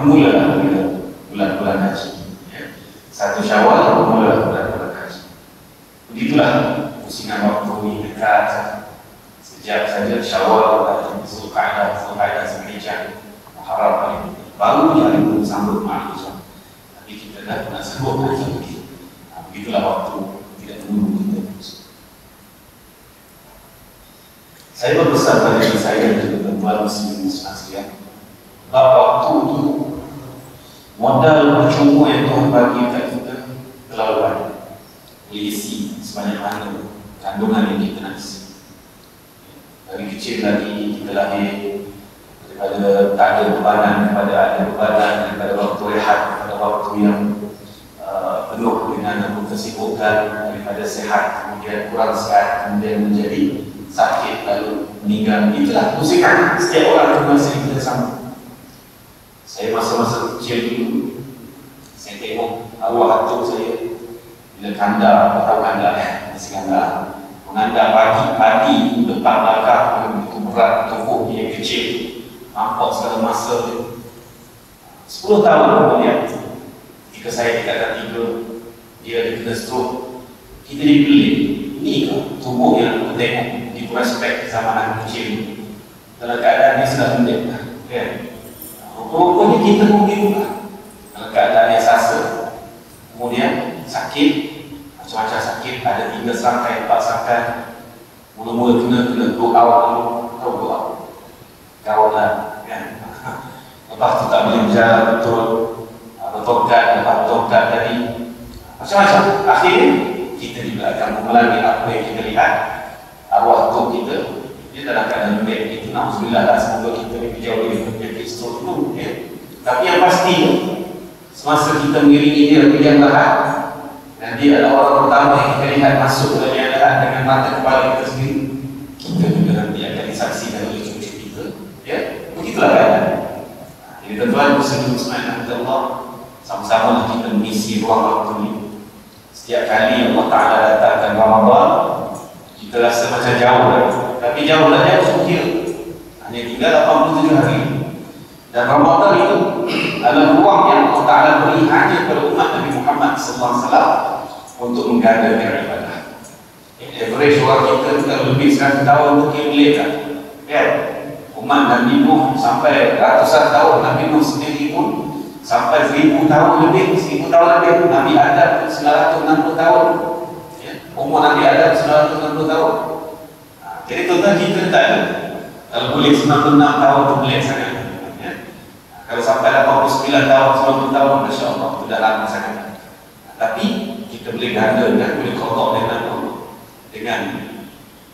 bermula bulan-bulan haji. Ya. 1 Syawal bermula bulan-bulan haji. Begitulah pusingan waktu ini dekat. Sejak saja Syawal, Zulqa'dah, Zulhijjah, Muharram paling baru hari itu sambut Ma'rifah. Tapi kita dah nak sambut hari itu. Begitulah waktu, tidak tunggu kita. Saya berpesan pada diri saya dan juga tuan-tuan muslimin sekalian, bahawa waktu itu modal percuma yang Tuhan bagi kat kita terlalu banyak. Boleh isi sebanyak mana kandungan yang kita nak isi. Dari kecil lagi kita lahir daripada tak ada bebanan kepada ada bebanan, daripada waktu rehat kepada waktu yang penuh dengan kesibukan, daripada sehat kemudian kurang sehat, kemudian menjadi sakit lalu meninggal. Itulah pusingan setiap orang itu masih kita sama. Saya masa-masa kecil dulu, saya tengok arwah atuk saya bila kandar, tahu kandar masih kandar, mengandar pagi depan belakang begitu berat, tubuh dia kecil, nampak segala masa. 10 tahun kemudian ketika saya tingkatan 3, dia kena stroke. Kita dipelik, ini ke tubuh yang kita tengok di prospek zaman anak kecil dalam keadaan dia sudah pendek kan? Rupanya kita pun begitu lah, dalam keadaan yang sasa, kemudian sakit, macam-macam sakit, ada 3 serangkai, 4 serangkai. Mula-mula kena blow out dulu, tahu blow out? Gawat lah kan? Lepas tu tak boleh berjalan betul, bertokat, lepas bertokat tadi, macam-macam. Akhirnya kita juga akan memelangi apa yang kita lihat. Arwah tu kita, dia dalam keadaan lembek begitu. Alhamdulillah lah, semoga kita lebih jauh dari penyakit stroke dulu ya. Tapi yang pasti, semasa kita mengiringi dia ke liang lahat, dan dia adalah orang pertama yang kita lihat masuk ke liang lahat dengan mata kepala kita sendiri, kita juga nanti akan disaksikan oleh cucu kita ya. Begitulah keadaan. Jadi tuan-tuan, bismillah, Allah, sama-sama kita mengisi ruang waktu ini. Setiap kali Allah Ta'ala datangkan Ramadan, kita rasa macam jauh lagi. Tapi jauh lagi jauh kira. Hanya tinggal 87 hari. Dan Ramadan itu adalah ruang yang Allah Ta'ala beri hanya kepada umat Nabi Muhammad SAW untuk menggandakan ibadah. Average orang kita kalau lebih 100 tahun mungkin boleh tak? Kan? Umat Nabi Nuh sampai ratusan tahun, Nabi Nuh sendiri pun sampai 1000 tahun lebih, 1000 tahun lebih. Nabi Adam 960 tahun ya. Umur Nabi Adam 960 tahun. Jadi tuan-tuan kita tak ada. Kalau boleh 96 tahun tu boleh sangat ya. Kalau sampai 89 tahun, 90 tahun, Masya Allah, itu dah lama sangat. Tapi kita boleh ganda dan boleh kotak dengan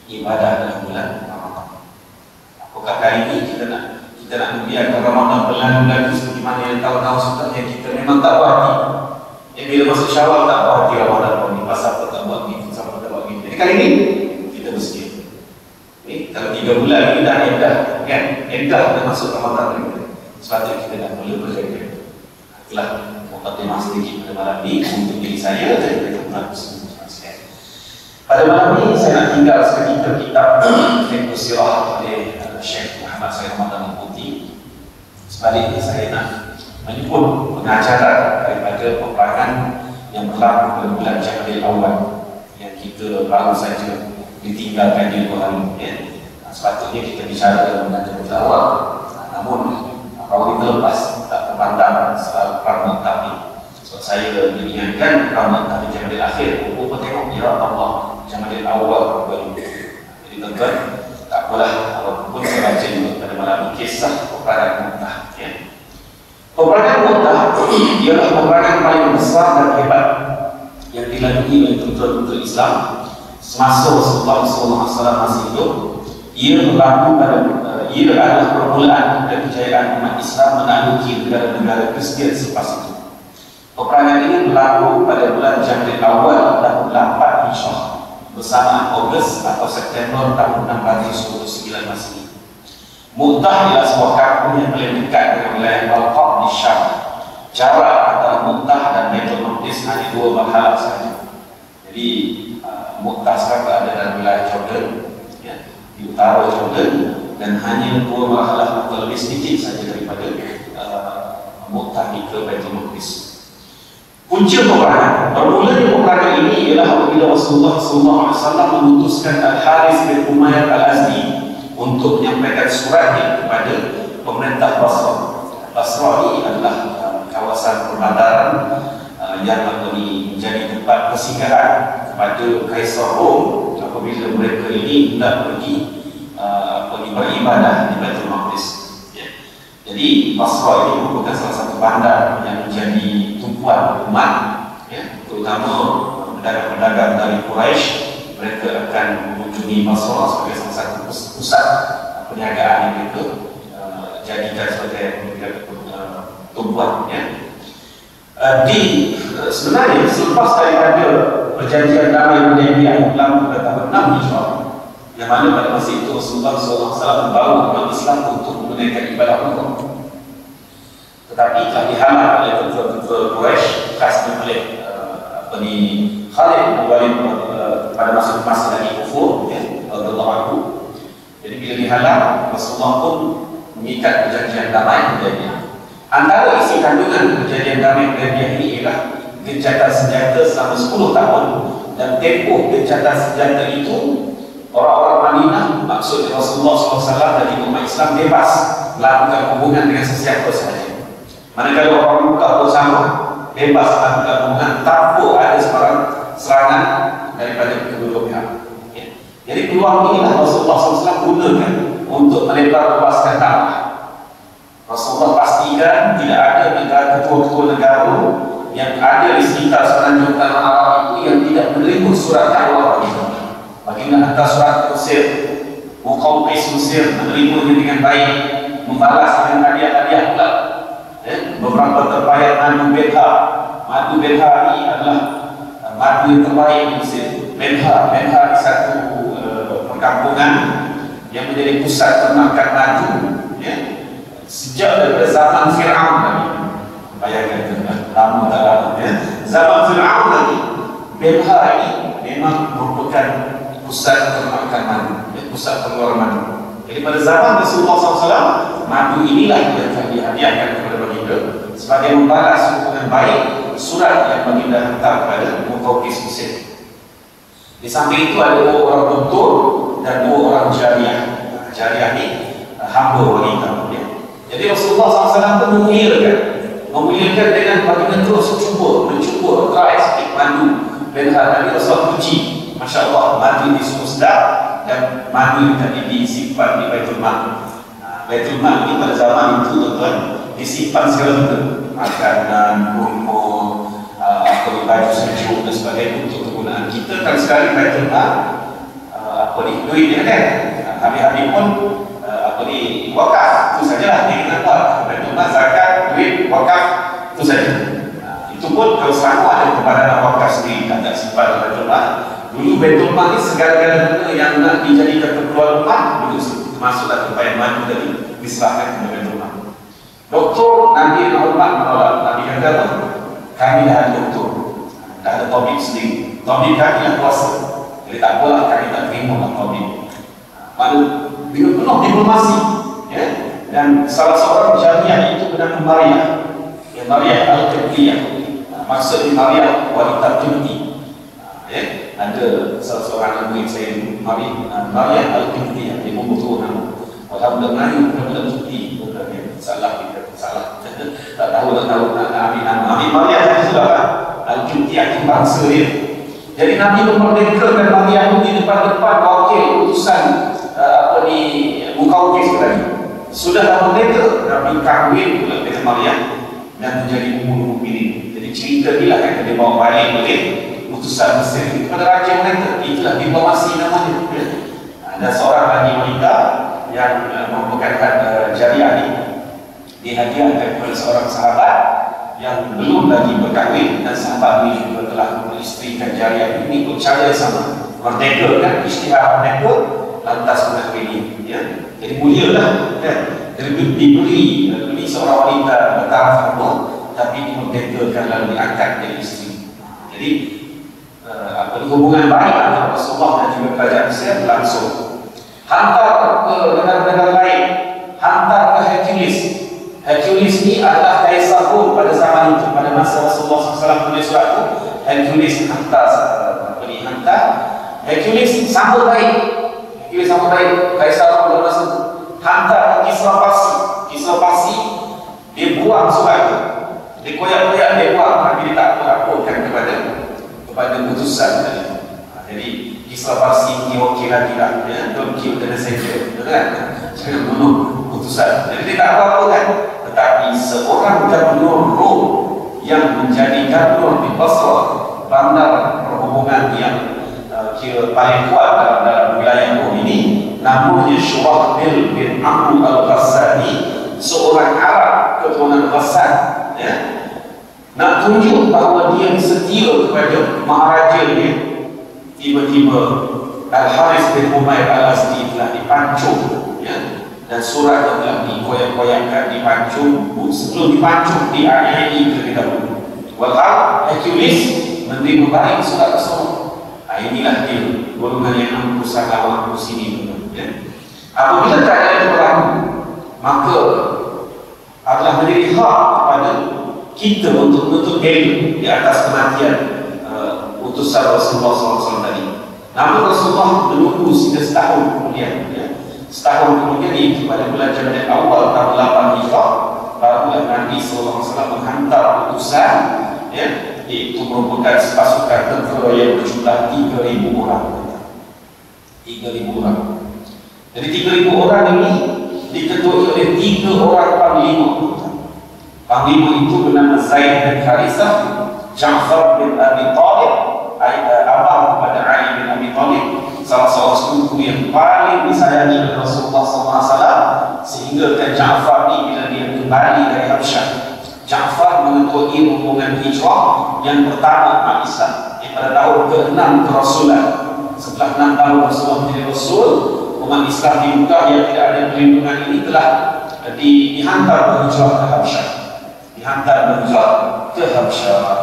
ibadah dalam bulan Ramadan. Apakah kali ini kita nak membiarkan Ramadan berlalu lagi seperti mana yang tahu-tahu sudah yang kita memang tak buat hati. Yang bila masuk Syawal tak buat hati Ramadan ini, pasal apa tak buat gitu, pasal apa tak buat gitu. Jadi kali ini kita bersikap. Kalau 3 bulan ini dah edah kan, edah dah masuk Ramadan ini. Sepatutnya kita dah mula berjaga. Itulah mukadimah sedikit pada malam ini untuk diri saya dan juga teman-teman sekalian. Pada malam ini saya nak tinggal seketika kitab Fiqh Sirah oleh Syekh Muhammad Sayyid Ramadan Al-Buti. Sebaliknya saya nak menyebut pengajaran daripada peperangan yang berlaku pada bulan Jamadil Awal yang kita baru saja ditinggalkan di luar hari ya. Sepatutnya kita bicara dalam Jamadil Awal, namun kalau kita lepas tak terpandang soal perang Mu'tah ini. So, saya mengingatkan perang Mu'tah di Jamadil Akhir, apa tengok ya Allah Jamadil Awal baru. Jadi tuan-tuan, tak apalah, walaupun saya baca juga pada malam ini kisah peperangan Mu'tah ya. Peperangan Mu'tah ialah peperangan paling besar dan hebat yang dilalui oleh tentera-tentera Islam semasa Rasulullah SAW masih hidup. Ia adalah permulaan dan kejayaan umat Islam menakluki negara-negara Kristian selepas itu. Peperangan ini berlaku pada bulan Jamadil Awal tahun 8 Hijrah bersamaan Ogos atau September tahun 629 Masehi. Mu'tah ialah sebuah kampung yang paling dekat dengan wilayah Balqa di Syam. Jarak antara Mu'tah dan Baitul Maqdis hanya 2 marhalah sahaja. Jadi Mu'tah sekarang berada dalam wilayah Jordan ya, di utara Jordan, dan hanya 2 marhalah atau lebih sedikit saja daripada Mu'tah ke Baitul Maqdis. Punca peperangan, bermulanya peperangan ini ialah apabila Rasulullah SAW memutuskan Al-Harith bin Umayyah Al-Azdi untuk menyampaikan suratnya kepada pemerintah Basrah. Basrah ini adalah kawasan perbandaran yang menjadi tempat persinggahan kepada Kaisar Rom apabila mereka ini hendak pergi beribadah di Baitul Maqdis. Jadi Basrah ini merupakan salah satu bandar yang menjadi tumpuan umat, terutama pedagang-pedagang dari Quraisy. Mereka akan mengunjungi Basrah sebagai salah satu pusat perniagaan yang mereka jadikan sebagai tumpuan. Sebenarnya selepas daripada perjanjian damai Hudaybiyah yang berlaku pada tahun 6 Hijrah, yang mana pada masa itu Rasulullah SAW membawa umat Islam untuk menunaikan ibadah umrah, tetapi telah dihalang oleh tentera Quraisy, khasnya oleh Khalid bin Walid pada masa lagi kufur, radhiyallahu anhu. Jadi bila dihalang, Rasulullah pun mengikat perjanjian damai Hudaybiyah. Antara isi kandungan perjanjian damai Hudaybiyah ini ialah gencatan senjata selama 10 tahun, dan tempoh gencatan senjata itu orang-orang Madinah, maksud Rasulullah SAW dan umat Islam, bebas melakukan hubungan dengan sesiapa sahaja. Manakala orang Mekah bersama bebas melakukan hubungan tanpa ada serangan daripada kedua pihak. Jadi peluang inilah Rasulullah SAW gunakan untuk melebar luaskan dakwah. Rasulullah pastikan tidak ada negara ketua-ketua negara yang ada di sekitar semenanjung tanah Arab itu yang tidak menerima surat dakwah kita. Bagaimana hantar surat ke Mesir, Muqawqis Mesir menerimanya dengan baik, membalas dengan hadiah-hadiah pula. Beberapa terbayar madu Belha. Madu Belha ini adalah madu yang terbaik di Mesir. Belha di satu perkampungan yang menjadi pusat ternakan madu, sejak daripada zaman Fir'aun lagi. Bayangkan lama tak lama, zaman Fir'aun lagi, Belha ini memang merupakan pusat ternakan madu, pusat pengeluaran madu. Jadi pada zaman Rasulullah SAW, madu inilah yang akan dihadiahkan kepada baginda sebagai membalas hubungan baik surat yang baginda hantar kepada Muqawqis Mesir. Di samping itu ada 2 orang doktor dan 2 orang jariah. Jariah ini hamba wanita. Jadi Rasulullah SAW pun memuliakan dengan baginda terus mencuba try sikit madu. Dan Nabi Rasulullah puji, Masya Allah, madu ini semua sedap, dan madu yang tadi disimpan di Baitul Mal. Baitul Mal ini pada zaman itu tuan-tuan disimpan segala benda, makanan, kurma, baju sejuk dan sebagainya untuk kegunaan kita. Kan sekali Baitul Mal duit dia kan, habis-habis pun wakaf, itu sajalah dia kena buat. Baitul Mal, zakat, duit, wakaf, itu saja. Itu pun kalau Selangor ada kepada wakaf sendiri, tak simpan Baitul Mal. Dulu Baitul Mal ni segala-gala benda yang nak dijadikan keperluan rumah, dulu masuklah tempayan madu tadi, diserahkan kepada Baitul Mal. Doktor Nabi Muhammad menolak. Nabi kata apa? Kami dah ada doktor, dah ada tabib sendiri. Tabib kami yang kuasa, jadi tak apalah kami tak terima lah tabib. Malu penuh diplomasi, dan salah seorang jamiah itu bernama Maryah, Maryah Al-Qibtiyah. Maksudnya Maryah wanita Qibti. Ada salah seorang murid saya, Maryah Al-Qibtiyah, dia membutuh nama. Alhamdulillah Melayu, Alhamdulillah Qibti. Salah kita, salah. Tak tahu nak ambil nama. Ambil Maryah tadi sudah kan? Al-Qibtiyah itu bangsa dia. Jadi Nabi memerdekakan Maryah itu di depan-depan wakil utusan Muqawqis tadi. Sudah merdeka, Nabi kahwin pula dengan Maryah dan menjadi Ummul Mukminin. Jadi cerita inilah yang dia bawa balik oleh utusan Mesir kepada raja mereka. Itulah diplomasi namanya. Ada seorang lagi wanita yang merupakan jariah ini, dihadiahkan kepada seorang sahabat yang belum lagi berkahwin, dan sahabat ini juga telah mengistrikan jariah ini ikut cara yang sama, merdeka kan, isytihar merdeka, lantas menakwini. Jadi mulialah kan. Jadi diberi seorang wanita bertaraf hamba, tapi dimerdekakan lalu diangkat jadi isteri. Jadi hubungan baik antara Rasulullah dan juga kerajaan Mesir berlangsung. Hantar ke negara-negara lain, hantar ke Hercules. Hercules ini adalah kaisar Hercules hantar Hercules sambut baik. Kaisar Romawi hantar Kisra Parsi. Dia buang surat itu, dia koyak-koyak, dia buang, tapi dia tak melaporkan kepada putusan tadi. Jadi Kisra Parsi diwakilkan tidak, ya, don't kill the messenger, kan? Jangan bunuh putusan. Jadi dia tak apa-apa, tetapi seorang gubernur Rom yang menjadi gubernur di Basra, bandar perhubungan yang kira paling kuat dalam wilayah Rom ini, namanya Syurahbil bin Amr al-Ghassani, seorang Arab keturunan Ghassan, ya, nak tunjuk bahawa dia setia kepada maharaja dia. Tiba-tiba Al-Harith bin Umair al-Azdi telah dipancung, ya, dan surat telah dikoyak-koyakkan, dipancung. Sebelum dipancung dianiaya terlebih dahulu. Walhal Hercules menerima baik surat tersebut. Inilah dia golongan yang mampu sana mampu sini, ya. Apabila keadaan itu berlaku, maka adalah menjadi hak kepada kita untuk menuntut diri di atas kematian utusan Rasulullah SAW tadi. Namun Rasulullah menunggu sehingga setahun kemudian, ya. Setahun kemudian, iaitu pada bulan Jamadil Awal tahun 8 Hijrah, barulah Nabi SAW menghantar utusan, ya, iaitu merupakan pasukan tentera yang berjumlah 3,000 orang. 3,000 orang. Jadi 3,000 orang ini diketuai oleh 3 orang panglima. Panglima itu bernama Zaid bin Harithah, Ja'far bin Abi Talib, abang kepada Ali bin Abi Talib, salah seorang sepupu yang paling disayangi oleh Rasulullah SAW, sehingga Ja'far ini bila dia kembali dari Habsyah, Ja'far mengetuai rombongan hijrah yang pertama umat Islam pada tahun ke-6 kerasulan. Setelah 6 tahun Rasulullah menjadi Rasul, umat Islam di Mekah yang tidak ada perlindungan ini telah dihantar berhijrah ke Habsyah.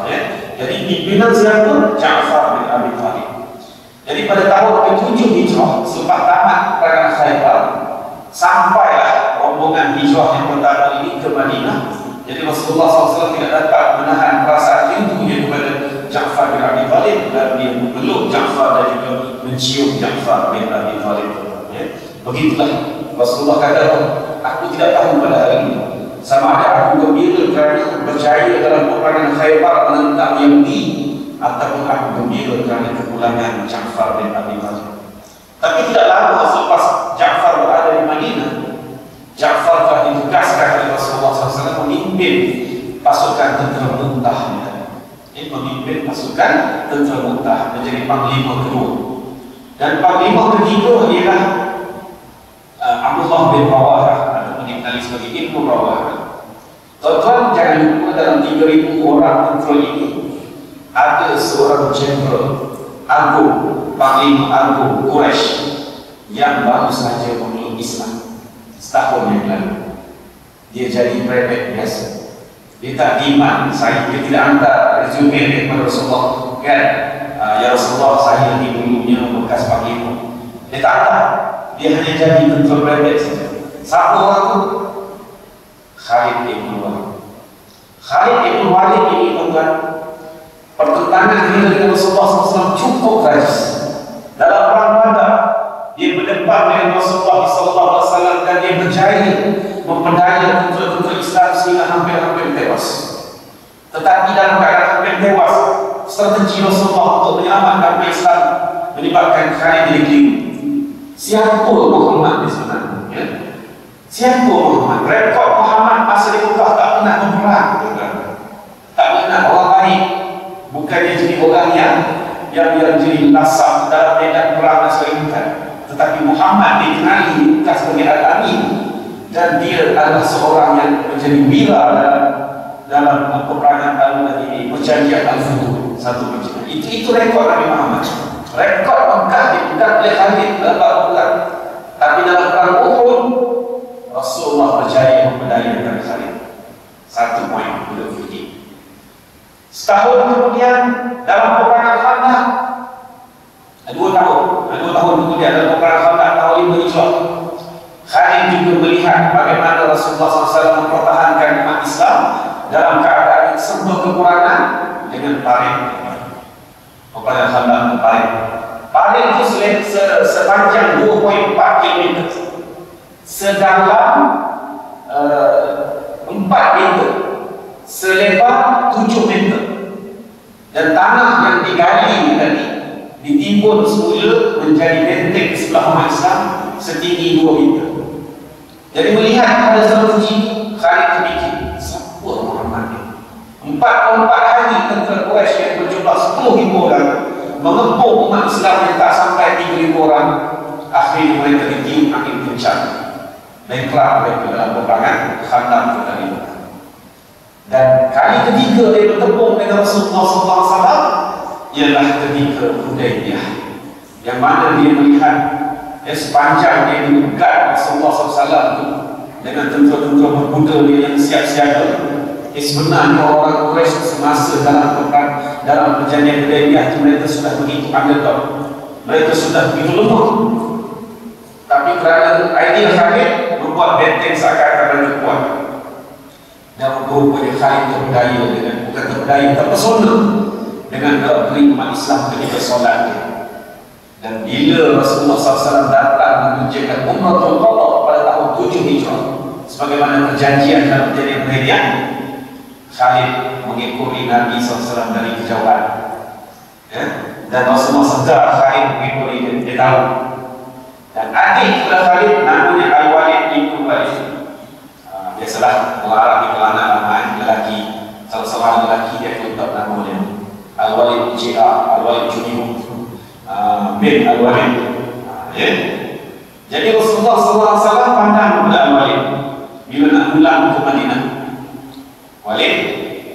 Ya. Jadi pimpinan siapa? Ja'far bin Abi Talib. Jadi pada tahun ke-7 hijrah, selepas tamat perang Khaybar, sampailah rombongan hijrah yang pertama ini ke Madinah. Jadi Rasulullah SAW tidak dapat menahan perasaan rindunya kepada Ja'far bin Abi Talib, dan dia memeluk Ja'far dan juga mencium Ja'far bin Abi Talib. Ya. Begitulah Rasulullah kata, aku tidak tahu pada hari ini sama ada aku gembira kerana berjaya dalam peperangan Khaybar menentang Yahudi, ataupun aku gembira kerana kepulangan Ja'far bin Abi Talib. Tapi tidak lama selepas Ja'far berada di Madinah, Ja'far telah ditugaskan oleh Rasulullah SAW memimpin pasukan tentera Mu'tah, memimpin pasukan tentera Mu'tah, menjadi panglima kedua. Dan panglima ketiga ialah Abdullah bin Rawahah, atau dikenali sebagai Ibnu Rawahah. Tuan-tuan jangan lupa dalam 3,000 orang tentera ini ada seorang jenderal agung, panglima agung Quraisy yang baru saja memeluk Islam setahun yang lalu. Dia jadi prefek biasa. Dia tak diiman, dia tidak hantar resume kepada Rasulullah, kan? Ya Rasulullah, saya ni dulunya bekas panglima. Dia tak hantar. Dia hanya jadi tentera prefek saja. Siapa orang tu? Khalid bin Walid. Khalid bin Walid ini, tuan-tuan, pertentangan dia dengan Rasulullah SAW cukup rajis. Dalam perang Badar, dia berdepan dengan Rasulullah SAW dan dia berjaya memperdaya tentera-tentera Islam sehingga hampir-hampir tewas. Tetapi dalam keadaan hampir tewas, strategi Rasulullah untuk menyelamatkan umat Islam menyebabkan Khalid dikeliru. Siapa Muhammad sebenarnya? Ya? Siapa Muhammad? Rekod Muhammad masa di Mekah tak pernah berperang, tak pernah orang baik. Bukannya jadi orang yang jadi lasam dalam medan perang dan sebagainya. Tetapi Muhammad dikenali bukan sebagai al-amin, dan dia adalah seorang yang menjadi wira dalam peperangan ini, perjanjian Al-Futuh, satu perjanjian. Itu rekod Nabi Muhammad. Rekod Mekah dipegang oleh Khalid dalam perang. Tapi dalam perang Uhud, Rasulullah berjaya memperdayakan Khalid. Satu poin untuk fikir. Setahun kemudian dalam peperangan Khandaq, 2 tahun kemudian dalam peperangan Khandaq tahun 5 Hijrah, Khalid juga melihat bagaimana Rasulullah SAW mempertahankan umat Islam dalam keadaan serba kekurangan dengan paling Peperangan Khandaq Parit. Parit itu sepanjang 2,4 km, sedalam 4 meter, selebar 7 meter, dan tanah yang digali tadi ditimbun semula menjadi benteng sebelah umat Islam setinggi 2 meter. Jadi melihat pada strategi ini, Khalid terfikir, siapa Muhammad ini? 44 hari tentera Quraisy yang berjumlah 10,000 orang mengepung umat Islam yang tak sampai 3,000 orang. Akhirnya mereka ditiup angin kencang, baiklah mereka dalam peperangan Khandaq tadi. Dan kali ketiga dia bertempur dengan Rasulullah SAW ialah ketika Hudaybiyah, yang mana dia melihat sepanjang dia mendekat Rasulullah SAW itu dengan tentera-tentera berkuda dia yang siap siaga. Sebenarnya orang Quraisy semasa dalam perjanjian Hudaybiyah itu mereka sudah begitu underdog, mereka sudah begitu lemah, tapi kerana idea Khalid membuat benteng seakan-akan mereka kuat. Dan rupanya Khalid terpedaya dengan, bukan terpedaya, terpesona dengan gerak-gerik umat Islam ketika solat dia. Dan bila Rasulullah SAW datang menunjukkan Umratul Qadha pada tahun 7 Hijrah sebagaimana perjanjian dalam perjanjian Hudaybiyah, Khalid mengikuti Nabi SAW dari kejauhan, ya? Dan Rasulullah sedar Khalid mengikuti dia tahu. Dan adik kepada Khalid namanya Al-Walid bin Walid. Biasalah orang Arab di kelana ramai lelaki, salah seorang lelaki dia tutup nama dia Al-Walid J.A. Al-Walid Junior bin Al-Walid, ya? Jadi Rasulullah SAW pandang kepada Al-Walid bila nak pulang ke Madinah. Walid,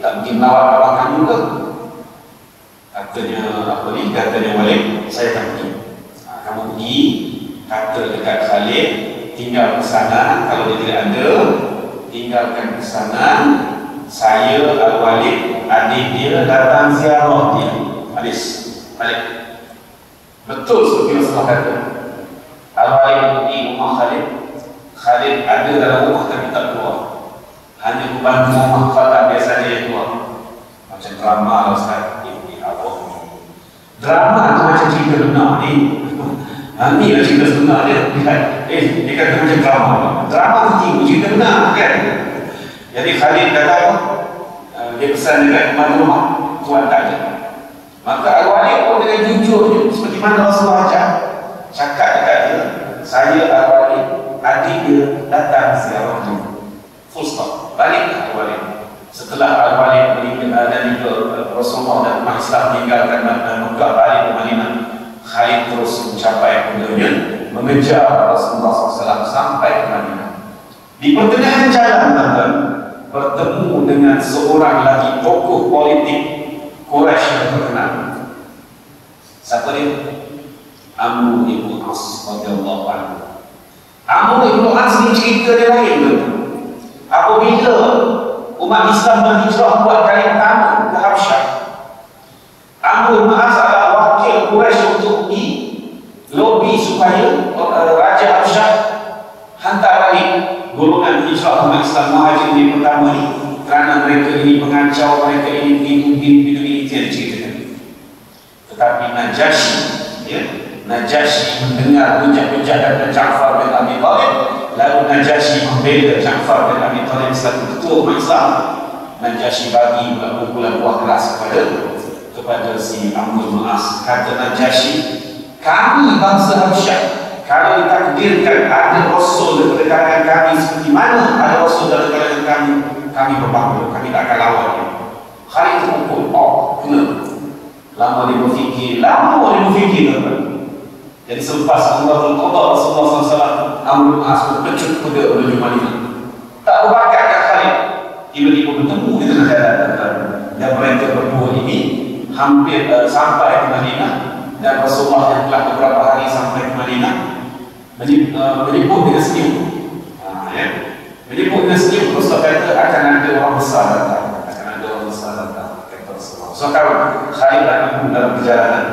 tak mungkin melawat abang kamu ke? Katanya apa ni? Katanya Walid, saya tak pergi. Kamu pergi, kata dekat Khalid, tinggal ke sana. Kalau dia tidak ada, tinggalkan ke sana. Saya Al-Walid, adik dia datang ziarah dia. Habis, balik. Betul seperti Rasulullah kata. Al-Walid pergi rumah Khalid. Khalid ada dalam rumah tapi tak keluar. Hanya membantu rumah Khalid biasanya yang keluar. Macam drama lah Ustaz. Drama tu macam cerita benar ni. Ni lah cerita sebenar dia. Dia kata macam drama. Drama tu tiba cerita benar kan. Jadi Khalid kata apa? Dia pesan dekat rumah tuan tak ada. Maka Al-Walid pun dengan jujur je, seperti mana Rasulullah ajar, cakap dekat dia, saya Al-Walid, adik dia datang ziarah dia. Full stop. Balik Al-Walid. Setelah Al-Walid dan Rasulullah dan umat Islam meninggalkan Mekah, balik ke Madinah, Khalid terus mencapai keduanya, mengejar Rasulullah SAW sampai ke Madinah. Di pertengahan jalan, bertemu dengan seorang lagi tokoh politik Quraisy yang terkenal. Siapa dia? Amr bin As radhiyallahu anhu. Amr bin As ni cerita dia lain tu. Apabila umat Islam berhijrah buat kali pertama ke Habsyah, Amr bin As adalah wakil Quraisy untuk pergi lobby supaya Raja Habsyah hantar balik golongan hijrah umat Islam Muhajirin yang pertama ni, kerana mereka ini pengacau, mereka ini begini yang diceritakan. Tetapi Najasyi, ya, Najasyi mendengar hujah-hujah Ja'far bin Abi Thalib, lalu Najasyi membela Ja'far bin Abi Thalib selaku ketua umat Islam. Najasyi bagi pukulan buah keras kepada si Amr bin As. Kata Najasyi, kami bangsa Habsyah, kalau ditakdirkan ada Rasul daripada kalangan kami seperti mana ada Rasul dari kalangan kami, kami berbangga, kami tak akan lawan dia. Khalid terpukul, kena. Lama dia berfikir, Jadi selepas Umratul Qadha Rasulullah SAW, Amr bin As berpecut kuda menuju Madinah. Tak berbakat kat Khalid, tiba-tiba bertemu di tengah jalan, dan mereka berdua ini hampir sampai ke Madinah. Dan Rasulullah yang telah beberapa hari sampai ke Madinah menyebut dengan senyum, menyebut dengan senyum. Rasulullah kata akan ada orang besar datang, kata Rasulullah. So kawan Khalid dan dalam perjalanan,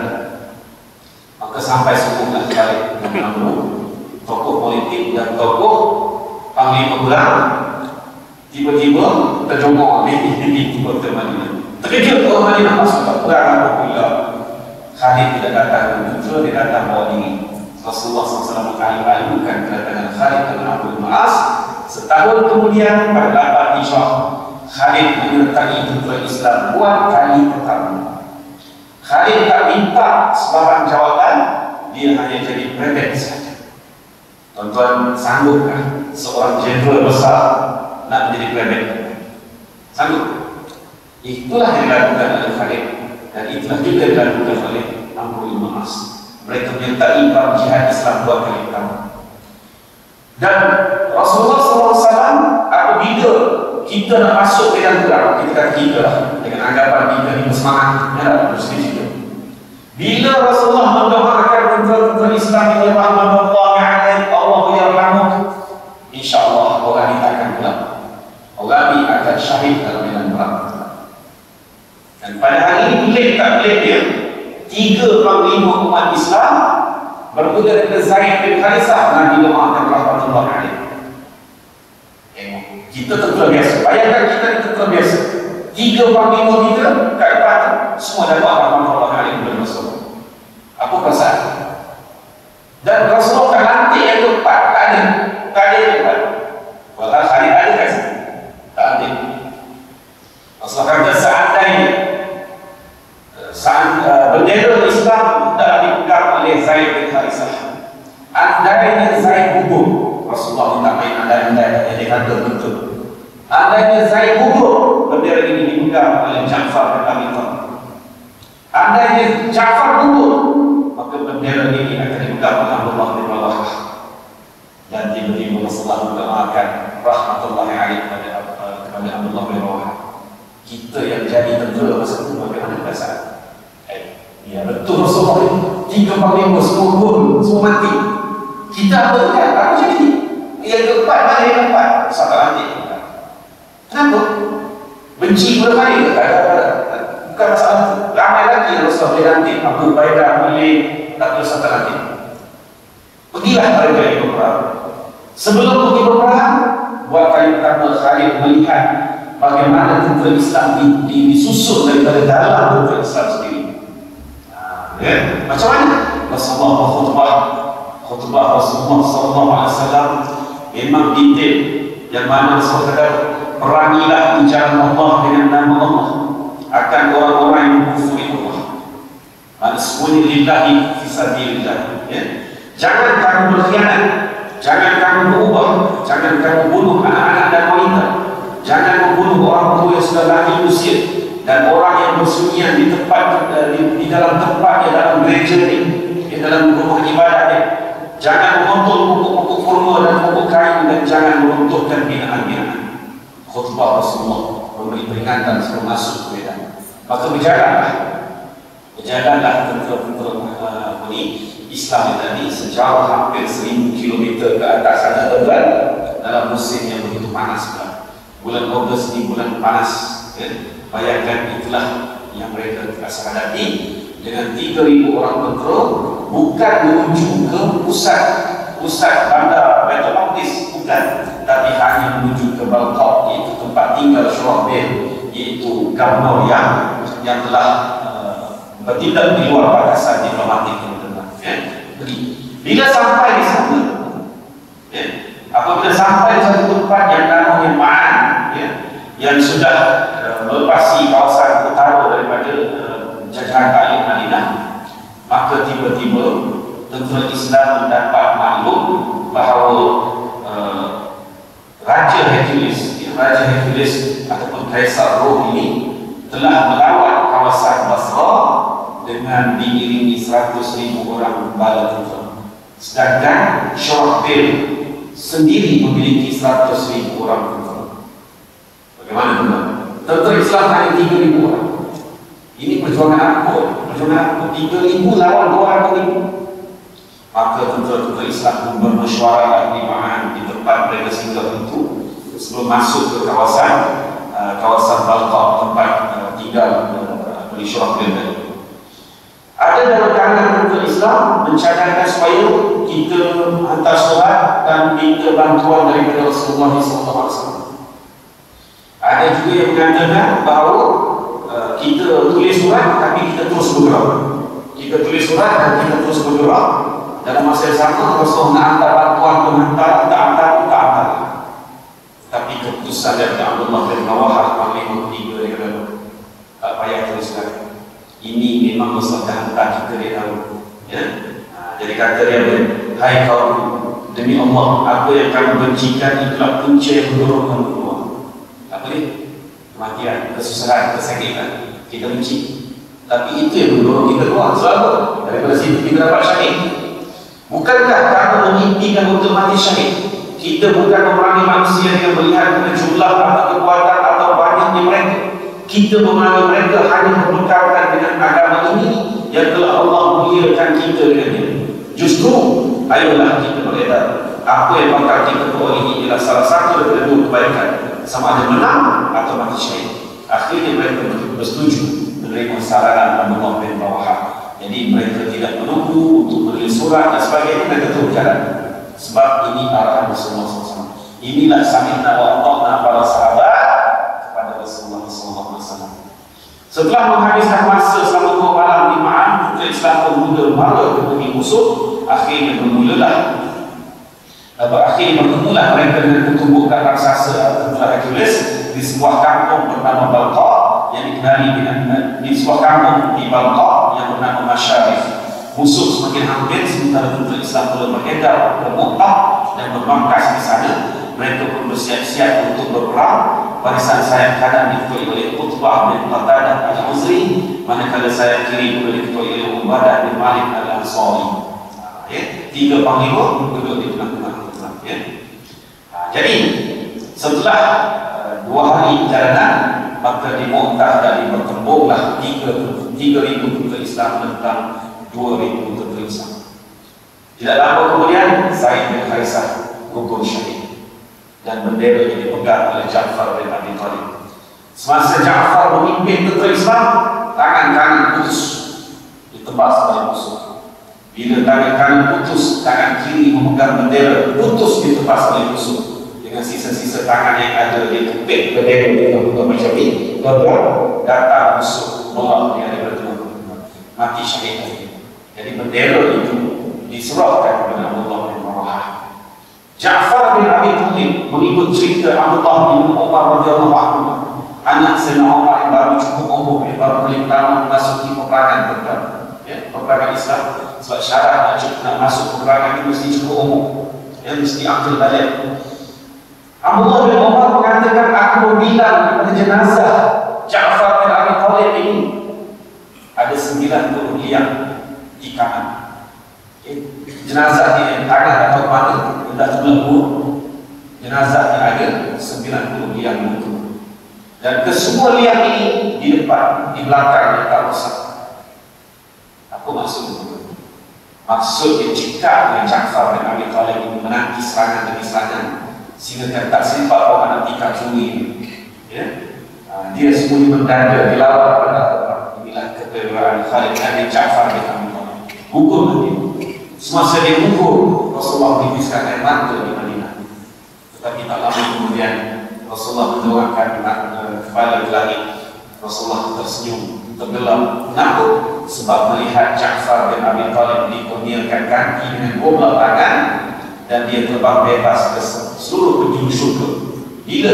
maka sampai sempurna Khalid dengan Amr, tokoh politik dan tokoh panglima perang, tiba-tiba terjongkok di kota Madinah. Terkejut orang Madinah, maksudnya perang apa pula. Khalid tidak datang muncul, dia datang bawa diri. Rasulullah SAW mengkali-kalikan kedatangan Khalid bin Abdul As. Setahun kemudian pada 8 Hijrah, Khalid menyertai tentera Islam buat kali pertama. Khalid tak minta sebarang jawatan, dia hanya jadi pradet saja. Tuan-tuan, sanggupkah seorang jeneral besar nak menjadi pradet? Sanggup? Itulah yang dilakukan oleh Khalid, dan itulah juga dilakukan oleh Amr bin As. Mereka menyertai perang jihad Islam buat kali pertama. Dan Rasulullah SAW, apabila kita nak masuk medan perang, kita kata kita lah, dengan anggapan kita ni bersemangat, ya tak? Bersedia. Bila Rasulullah mendoakan tentera-tentera Islam yang rahmatullah alaih, Allah yarhamuk, insya-Allah orang ini takkan pulang. Orang ini akan syahid dalam medan perang. Dan pada hari ini boleh tak boleh dia, 3 panglima umat Islam bermula daripada Zaid bin Harisah Nabi doakan rahmatullah alaih. Kita tentera biasa. Bayangkan kita ni tentera biasa. 3 panglima kita kat depan semua dah doa rahmatullah alaih kepada Rasulullah. Apa perasaan? Dan Rasulullah tak lantik yang keempat, tak ada yang keempat. Walau hari ada kan? Tak lantik. Rasulullah kata seandainya bendera Islam tak dipegang oleh Zaid bin Harisah, andainya Zaid gugur, Rasulullah minta main andai-andai, jadi kata betul. Andainya Zaid gugur, bendera ini dipegang oleh Ja'far bin Abi Thalib. Andainya Ja'far gugur, maka bendera ini akan dipegang oleh Abdullah bin Rawahah. Dan tiba-tiba Rasulullah mendoakan rahmatullahi alaih kepada Abdullah bin Rawahah. Kita yang jadi tentera masa itu bagaimana perasaan? Ya betul, Rasulullah 3 panglima semua gugur, semua mati. Kita apa kan? Apa jadi? Yang keempat, mana yang keempat? Sabar nanti. Kenapa? Benci pula kali ke? Bukan masalah itu. Ramai lagi yang Rasulullah boleh nanti. Abu Ubaidah boleh, tak boleh sabar nanti. Pergilah mereka yang berperang. Sebelum pergi berperang, buat kali pertama Khalid melihat bagaimana tentera Islam disusun daripada dalam tentera Islam sendiri. Ya, macam mana? Rasulullah khutbah Rasulullah SAW memang detail, yang mana Rasulullah kata perangilah di jalan Allah dengan nama Allah akan orang-orang yang mengkufuri Allah. Maksudnya lillahi fisabilillah. Ya. Jangan kamu berkhianat, jangan kamu berubah, jangan kamu bunuh anak-anak dan wanita, jangan membunuh orang tua yang sudah lanjut usia, dan orang yang bersembunyian di tempat di dalam tempatnya, dalam gereja ni, di dalam rumah ibadah ni. Jangan mengontrol pokok-pokok kurma dan pokok kayu, dan jangan meruntuhkan binaan-binaan. Khutbah Rasulullah memberi peringatan sebelum masuk ke medan. Maka berjalanlah tentera-tentera Islam tadi sejauh hampir 1000 km ke atas sana tuan, dalam musim yang begitu panas. Bulan Ogos ni bulan panas. Bayangkan itulah yang mereka terasa hadapi dengan 3,000 orang tentera, bukan menuju ke pusat bandar Baitul Maqdis, bukan, tapi hanya menuju ke Balqa, iaitu tempat tinggal Syurahbil, iaitu gubernur yang telah bertindak di luar batasan diplomatik yang tenang. Bila sampai di sana, apabila sampai di satu tempat yang namanya Ma'an, yang sudah melepasi kawasan utara daripada jajahan Taif Madinah, maka tiba-tiba tentera Islam mendapat maklum bahawa Raja Hercules ataupun Kaisar Rom ini telah melawat kawasan Basra dengan diiringi 100,000 orang bala tentera, sedangkan Syurahbil sendiri memiliki 100,000 orang tentera. Bagaimana tuan? Tentera Islam hanya 3,000 orang. Ini perjuangan apa? Perjuangan apa? 3,000 lawan 200,000. Maka tentera-tentera Islam pun bermesyuarat di Ma'an, di tempat mereka singgah itu, sebelum masuk ke kawasan Balqa, tempat tinggal di Syurahbil tadi. Ada dalam kalangan tentera Islam mencadangkan supaya kita hantar surat dan minta bantuan daripada Rasulullah SAW. Ada juga yang mengatakan bahawa kita tulis surat tapi kita terus bergerak. kita tulis surat dan kita terus bergerak. Dalam masa yang sama, Rasul nak hantar bantuan pun hantar, tak hantar. Tapi keputusan dari Abdullah bin Rawahah Panglima ketiga dia kata, tak payah tuliskan. Ini memang Rasul dah hantar kita, dia tahu. Ya? Jadi kata dia, hai kaum, demi Allah, apa yang kamu bencikan itulah punca yang mendorong kamu keluar. Apa ni? Kematian, kesusahan, kesakitan. Kita benci. Tapi itu yang mendorong kita keluar. Selalu daripada situ kita dapat syahid. Bukankah kamu mengimpikan untuk mati syahid? Kita bukan memerangi manusia yang melihat jumlah atau kekuatan atau banyaknya mereka. Kita memerangi mereka hanya berbekalkan dengan agama ini yang telah Allah muliakan kita dengannya. Justru, ayolah kita beredar. Apa yang bakal kita bawa ini ialah salah satu daripada dua kebaikan, sama ada menang atau mati syahid. Akhirnya mereka bersetuju menerima saranan Abdullah bin Rawahah. Jadi mereka tidak menunggu untuk menulis surat dan sebagainya, mereka terus berjalan. Sebab ini arahan Rasulullah SAW. Inilah sami'na wa ata'na para sahabat kepada Rasulullah SAW. Setelah menghabiskan masa selama 2 malam di Ma'an, untuk Islam bermula mara ke bumi musuh. Akhirnya bertemulah mereka dengan ketumbukan raksasa atau Hercules di sebuah kampung bernama Balqa, yang dikenali dengan di sebuah kampung di Balqa yang bernama Masyarif. Musuh semakin hampir sementara tentera Islam telah beredar ke Mu'tah dan bermangkas di sana. Mereka pun bersiap-siap untuk berperang. Barisan sayap kanan diketuai oleh Utbah bin Qatadah al-Uzri, manakala sayap kiri pula diketuai oleh Ubadah bin Malik al-Ansari. Tiga panglima duduk di tengah-tengah. Jadi setelah 2 hari perjalanan, maka di Mu'tah dan bertembunglah 3.000 tentera Islam tentang 2.000 tentera Islam. Tidak lama kemudian, Zaid bin Harisah gugur syahid dan bendera ini dipegang oleh Ja'far bin Abi Thalib. Semasa Ja'far memimpin tentera Islam, tangan kanan putus ditebas oleh musuh. Bila tangan kanan putus, tangan kiri memegang bendera putus ditebas oleh musuh. Dengan sisa-sisa tangan yang ada, dia kepit bendera dengan macam ini. Lalu datang musuh menolak dia daripada mati syahid. Jadi bendera itu diserahkan kepada Abdullah bin Rawahah. Ja'far bin Abi Thalib mengikut cerita Abdullah bin Umar radhiyallahu anhu, anak Sayyidina Umar yang baru cukup umur, yang baru kali pertama memasuki peperangan pertama, peperangan Islam. Sebab syarat nak masuk peperangan ini mesti cukup umur, mesti akil balik. Abdullah bin Umar mengatakan, aku membilang pada jenazah Ja'far bin Abi Thalib ini ada 90 liang di kanan. Jenazah di tangan atau mana dah terlebur, jenazah yang ada 90 liang muka. Dan kesemua liang ini di depan, di belakang yang tak rosak. Apa maksudnya? Maksudnya jika dengan Ja'far bin Abi Thalib ini menanti serangan demi serangan, sehingga tak sempat orang nak tikar curi, dia semuanya berdanda dilawan pada inilah keperluan Khalid dan Ja'far bin Abi Thalib. Gugur dia. Semasa dia gugur, Rasulullah menibiskan air mata di Madinah. Tetapi tak lama kemudian Rasulullah mendorongkan kepala ke langit. Rasulullah tersenyum, tergelam, menakut sebab melihat Ja'far bin Abi Thalib dikurniakan kaki dengan 12 tangan dan dia terbang bebas ke seluruh penjuru syurga. Bila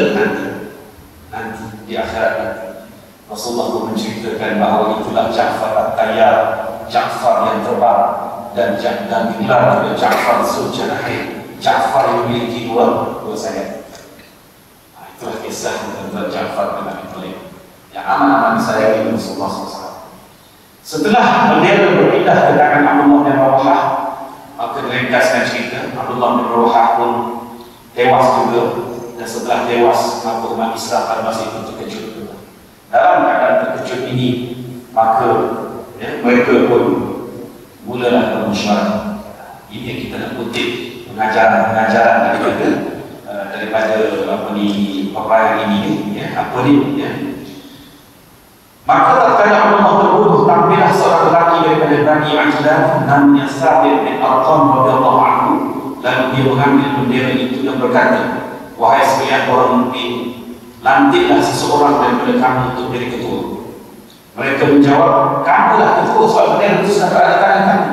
nanti di akhirat nanti. Rasulullah pun menceritakan bahawa itulah Ja'far at-Tayyar, Ja'far yang terbang, dan digelar oleh Ja'far Zuljanahir, Ja'far yang memiliki dua sayap. Itulah kisah tentang Ja'far bin Abi Thalib yang amat-amat disayangi Rasulullah SAW. Setelah bendera berpindah ke tangan Abdullah bin Rawahah, maka diringkaskan cerita, Abdullah bin Rawahah pun tewas juga. Dan setelah tewas, maka umat Islam pada masa itu terkejut. Dalam keadaan terkejut ini, maka mereka pun mulalah bermusyawarah. Ini yang kita nak kutip pengajaran daripada peperangan ini, apa ni? Maka tatkala Allah terbunuh, tampillah seorang lelaki daripada Bani Ajlan namanya Sabit bin Arqam radhiyallahu anhu. Lalu dia mengambil bendera itu dan berkata, wahai sekalian orang mukmin, lantiklah seseorang daripada kamu untuk jadi ketua. Mereka menjawab, kamulah itu soal bendera itu sudah berada di tangan kami.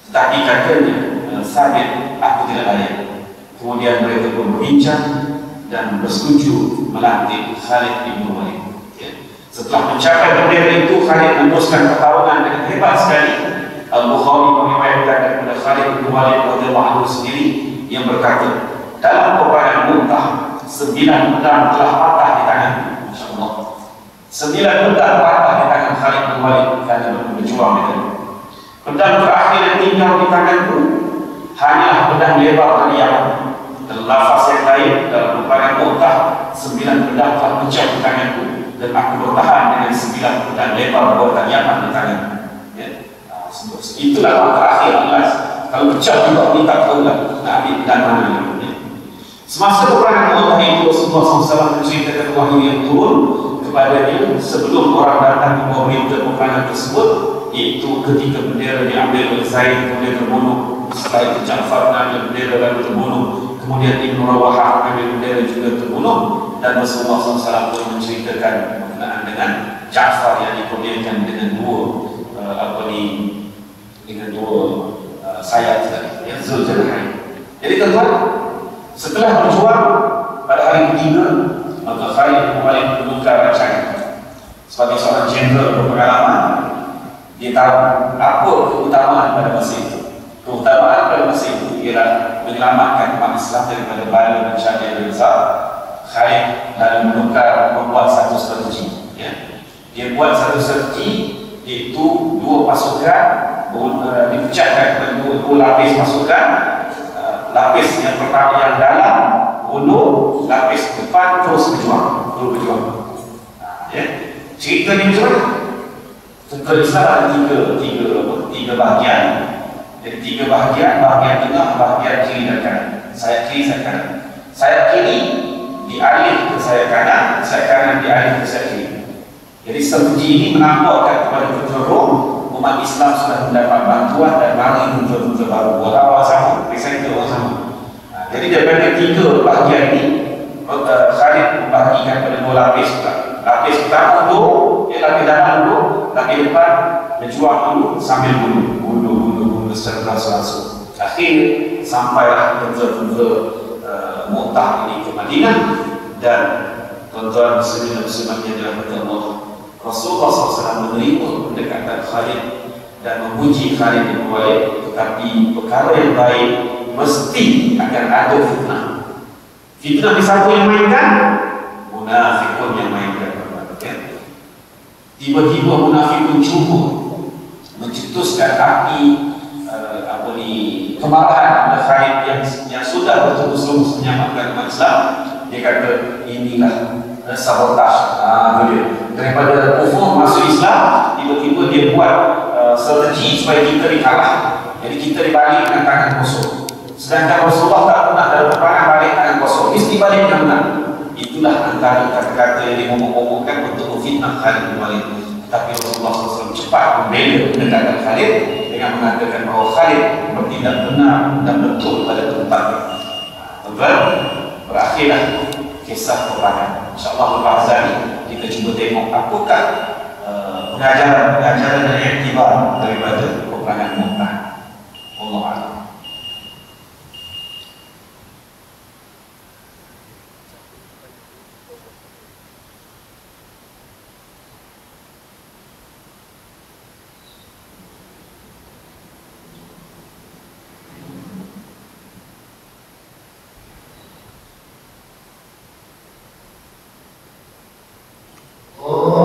Tetapi katanya, Sabit, aku tidak layak. Kemudian mereka pun berbincang dan bersetuju melantik Khalid bin Walid. Setelah mencapai bendera itu, Khalid meneruskan pertarungan dengan hebat sekali. Al-Bukhari meriwayatkan daripada Khalid bin Walid radhiyallahu anhu sendiri yang berkata, dalam peperangan Mu'tah 9 pedang telah patah di tanganku. Masya-Allah. 9 pedang patah di tangan Khalid bin Walid kerana berjuang dengan. Pedang terakhir yang tinggal di tanganku hanyalah pedang lebar dari Yaman. Dan lafaz yang lain dalam peperangan Mu'tah 9 pedang telah pecah di tanganku dan aku bertahan dengan 9 pedang lebar buatan Yaman di tanganku. Ya. Itulah yang terakhir. Kalau pecah juga kita tahu lah nak ambil pedang mana yang. Semasa peperangan Mu'tah itu Rasulullah SAW menceritakan wahyu yang turun kepadanya sebelum orang datang membawa berita peperangan tersebut, iaitu ketika bendera diambil oleh Zaid kemudian terbunuh, setelah itu Ja'far mengambil bendera dan terbunuh, kemudian Ibn Rawahah mengambil bendera juga terbunuh, dan Rasulullah SAW pun menceritakan berkenaan dengan Ja'far yang dikurniakan dengan dua sayap yang Zulkarnain. Jadi tuan-tuan, setelah berjuang pada hari ketiga, maka Khalid bin Walid menukar rancangan. Sebagai seorang jenderal berpengalaman, dia tahu apa keutamaan pada masa itu. Keutamaan pada masa itu ialah menyelamatkan umat Islam daripada bala bencana yang besar. Khalid lalu membuat satu strategi. Ya. Dia buat satu strategi, iaitu dua pasukan dipecahkan kepada dua lapis pasukan. Lapis yang pertama yang dalam bunuh, lapis depan terus berjuang. Ya. Ceritanya macam mana? Tentera Islam ada tiga bahagian. Jadi tiga bahagian, bahagian tengah, bahagian kiri dan kanan. Sayap kiri, sayap kanan. Sayap kiri dialih ke sayap kanan, sayap kanan dialih ke sayap kiri. Jadi strategi ini menampakkan kepada tentera Rom umat Islam sudah mendapat bantuan dan mari tentera baru. Orang sama, perisai itu orang sama. Jadi daripada tiga bahagian ini, Khalid membahagikan pada dua lapis. Lapis pertama dulu, lapis dalam dulu, lapis depan berjuang dulu sambil bunuh secara langsung. Akhir sampailah tentera Mu'tah ini ke Madinah, dan tuan-tuan muslimin dan muslimat yang dirahmati Allah, Rasulullah SAW menerima pendekatan Khalid dan memuji Khalid bin Walid. Tetapi perkara yang baik mesti akan ada fitnah. Fitnah di siapa yang mainkan? Munafikun yang mainkan. Tiba-tiba munafikun cuba mencetuskan api kemarahan pada Khalid yang sudah betul-betul menyelamatkan umat Islam. Dia kata inilah sabotaj. Daripada kufur masuk Islam, tiba-tiba dia buat strategi supaya kita dikalah. Jadi kita dibalik dengan tangan kosong. Sedangkan Rasulullah tak pernah dalam peperangan balik tangan kosong, mesti balik dengan menang. Itulah antara kata-kata yang dimomong-momongkan untuk memfitnah Khalid bin Walid. Tapi Rasulullah SAW cepat membela pendekatan Khalid dengan mengatakan bahawa Khalid bertindak benar dan betul pada tempatnya. Tuan-tuan, berakhirlah kisah peperangan. InsyaAllah lepas ini kita cuba tengok apakah pengajaran dan iktibar daripada peperangan Mu'tah. Allah A'lam. Oh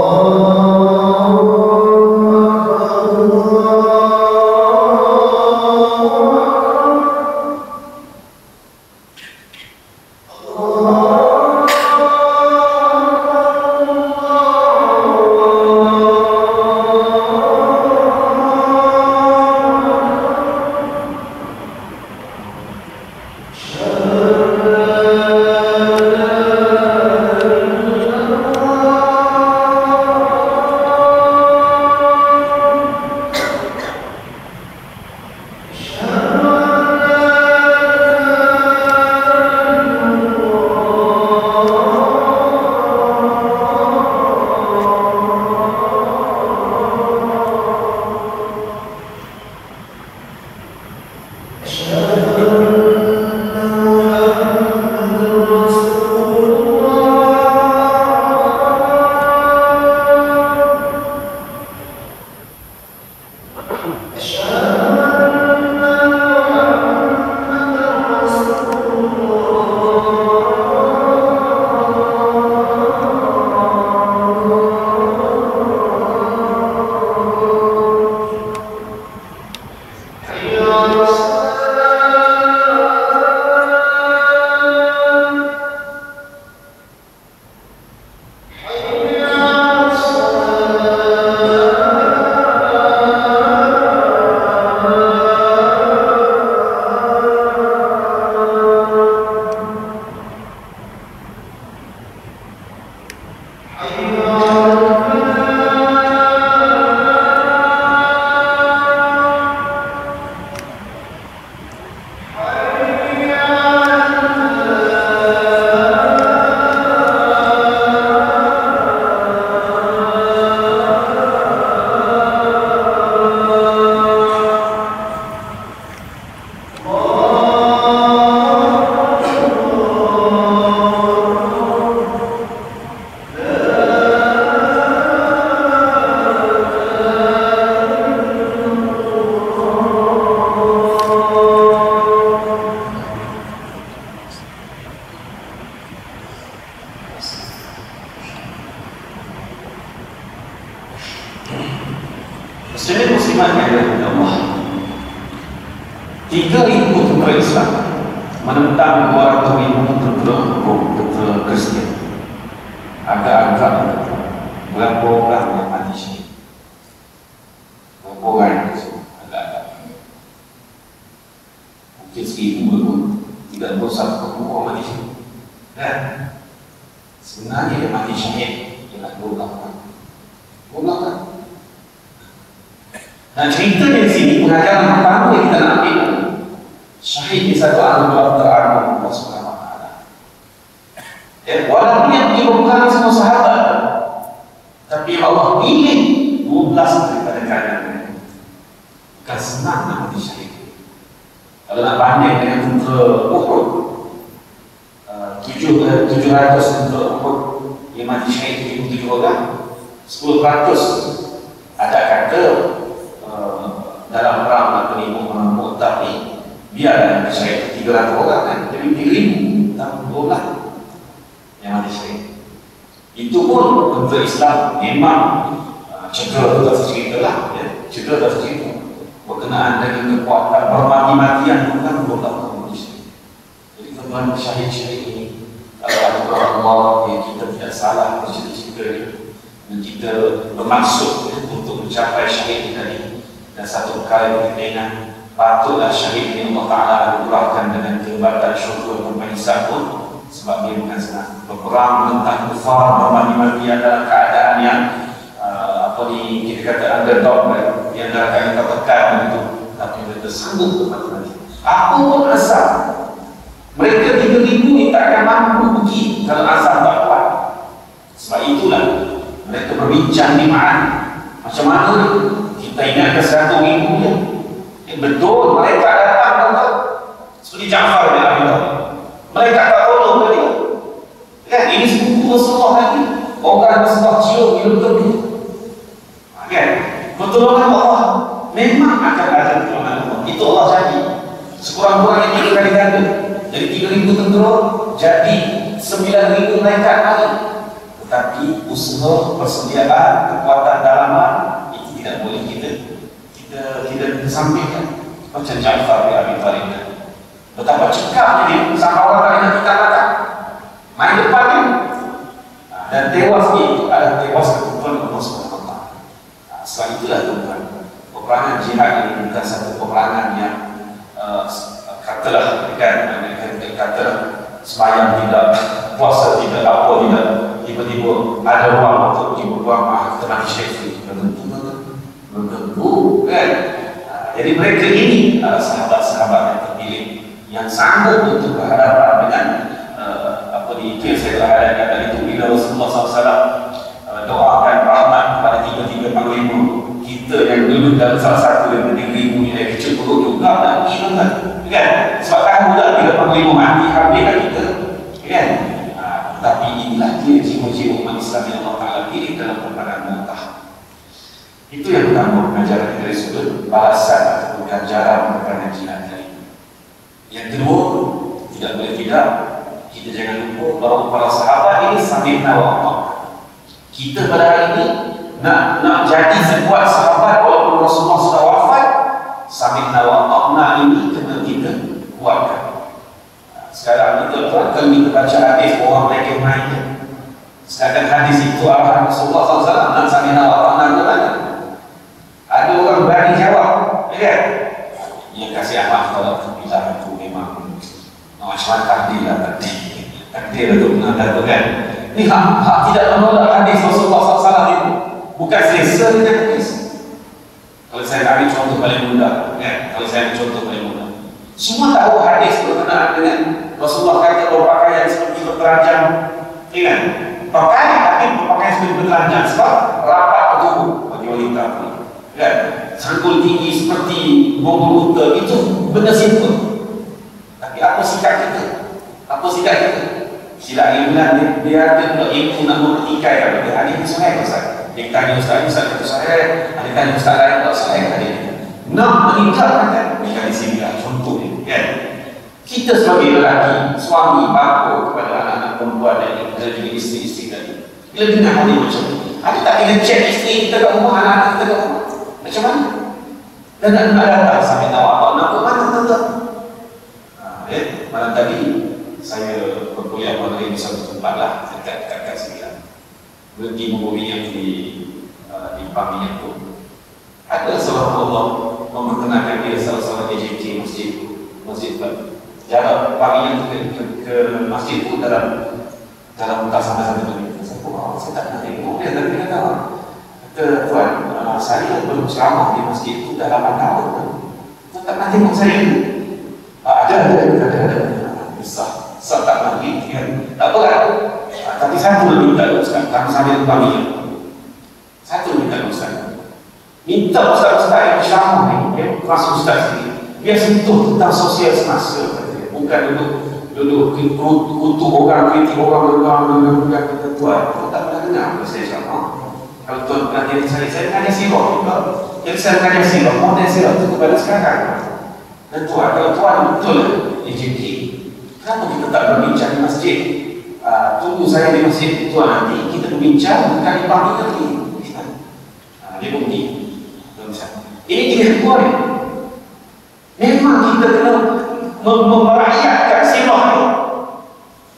khidmat yang ada Allah. 3,000 tentera Islam menentang 200,000 tentera Kristian. Agak-agak berapa orang yang mati syahid? Berapa orang? Agak-agak mungkin 1,000 pun tidak berusaha berapa mati syahid. Dan sebenarnya yang mati syahid ialah 12 orang. 12 orang. Dan cerita di sini pengajaran pertama yang kita nak ambil, syahid di satu anugerah teragung Allah Subhanahu Wa Taala. Walaupun yang bukan semua sahabat, tapi Allah pilih 12 daripada kalian. Bukan senang nak mati syahid. Kalau nak banding dengan tentera Uhud, 700 tentera Uhud yang mati syahid 77 orang, 10% ada kata dalam perang Mu'tah ni biar syahid 300 orang kan, jadi 3,000 tak 12 yang mati syahid. Itu pun tentera Islam memang cedera tu tak secerita lah, ya. Cedera tak secerita berkenaan dengan kekuatan bermati-matian bukan 12 mati syahid. Jadi tuan syahid-syahid ini kalau ada Allah yang kita tidak salah bercerita ni, dan kita bermaksud untuk mencapai syahid tadi. Dan satu kali keinginan patutlah syahid ini Allah Ta'ala anugerahkan dengan kehebatan syurga pembahasan pun, sebab dia bukan senang berperang menentang kufar bermati-matian dalam keadaan yang kita kata underdog, yang dalam keadaan tertekan begitu, tapi mereka sanggup bermati-matian. Apa pun asal mereka 3,000 ni tak akan mampu pergi kalau asal tak kuat. Sebab itulah mereka berbincang di mana macam mana ni kita ingatkan 100,000 je. Betul mereka datang tak? Seperti Ja'far bin Abi Thalib, mereka tak tolong tadi kan, ini sepupu Rasulullah lagi, orang Rasulullah cium hidup terbit kan, pertolongan Allah memang akan ada pertolongan Allah, itu Allah janji sekurang-kurangnya 3 kali ganda. Jadi 3,000 tentera jadi 9,000 mereka lagi. Tetapi usaha persediaan kekuatan dalaman itu tidak boleh kita kesampingkan. Macam Ja'far bin Abi Thalib, betapa cekapnya dia sampai orang tak nak kita kata main depan dia, dan tewas itu adalah tewas ketentuan Allah Subhanahu Wa Taala. Sebab itulah tuan-tuan, peperangan jihad ini bukan satu peperangan yang katalah kata sembahyang tidak, puasa tidak, apa tidak, tiba-tiba ada ruang untuk berbuang kita mati syahid. Belum tentu kan. Jadi mereka ini adalah sahabat-sahabat yang terpilih yang sanggup untuk berhadapan dengan itu yang saya telah hadapkan tadi itu. Bila Rasulullah SAW doakan rahmat kepada 3 panglima, kita yang duduk dalam salah satu yang 3,000 ni yang kecil perut juga nak pergi kan, sebab tahu tak bila panglima mati habiskan kita kan. Tapi inilah dia jiwa-jiwa umat Islam yang Allah Ta'ala pilih dalam peperangan Mu'tah. Itu yang pertama, pengajaran dari sudut balasan ataupun ganjaran peperangan jihad tadi. Yang kedua, tidak boleh tidak, kita jangan lupa bahawa para sahabat ini sami'na wa ata'na. Kita pada hari ini nak jadi sekuat sahabat walaupun Rasulullah sudah wafat, sami'na wa ata'na ini kena kita kuatkan. Sekarang kita kalau kita baca hadis orang mereka main, sedangkan hadis itu arahan Rasulullah SAW, nak sami'na wa ata'na ke mana? Ada orang berani jawab, kan? Yang kasih amat kalau terbilang itu memang macam takdir lah, takdir itu benar kan? Ini hak tidak menolak hadis Rasulullah SAW itu, bukan selesa dengan hadis. Kalau saya ambil contoh paling mudah, kan? Kalau saya ambil contoh paling mudah, semua tahu hadis berkenaan dengan Rasulullah kata berpakaian seperti bertelanjang, kan? Pakaian tapi berpakaian seperti bertelanjang sebab rapat ke tubuh bagi wanita, kan? Sergul tinggi seperti bongkol unta, itu benda simple. Tapi apa sikap kita? Apa sikap kita? Sila ilmulah dia ada ilmu nak mempertikai apa dia. Hadis itu sahih Ustaz. Dia tanya Ustaz itu sahih. Ada tanya Ustaz lain tak sahih hadis. Nak meninggalkan di sini lah contohnya, kan? Kita sebagai lelaki, suami, bapa kepada anak-anak perempuan dan juga isteri-isteri tadi, bila dengar hadis macam ni, ada tak kena cek isteri kita kat rumah, anak-anak kita kat rumah? Macam mana? Dan nak datang sampai nawak nak mana tuan-tuan? Malam tadi saya berkuliah mengenai di satu tempat lah dekat sini lah. Berhenti membuat di Pamiang tu. Ada seorang Allah memperkenalkan dia salah-salah AJK masjid jarak Pamiang tu ke masjid tu dalam tak sampai 1 minit. Saya tak nak tengok dia, tapi dia kata, tuan, saya belum ceramah di masjid itu dah 8 tahun. Tuan tak nak tengok saya ni? Ada. Besar tak nak pergi kan? Tak apa kan? Tapi satu lebih minta Ustaz, kami sambil Pamiang. Satu minta Ustaz. Minta Ustaz-Ustaz yang ceramah ni, masuk Ustaz ni, biar sentuh tentang sosial semasa. Bukan duduk kutuk orang, kritik orang, tuan tak pernah dengar saya ceramah. Kalau tuan pernah jadi saya mengajar sirah juga. Jadi saya mengajar sirah, model sirah itu kepada sekarang. Dan tuan, kalau tuan betul AJK, kenapa kita tak berbincang di masjid? Tunggu saya di masjid tuan, nanti kita berbincang bukan di Pamiang ni. Dia bukti. Ini jenis tuan. Memang kita kena merakyatkan sirah ni.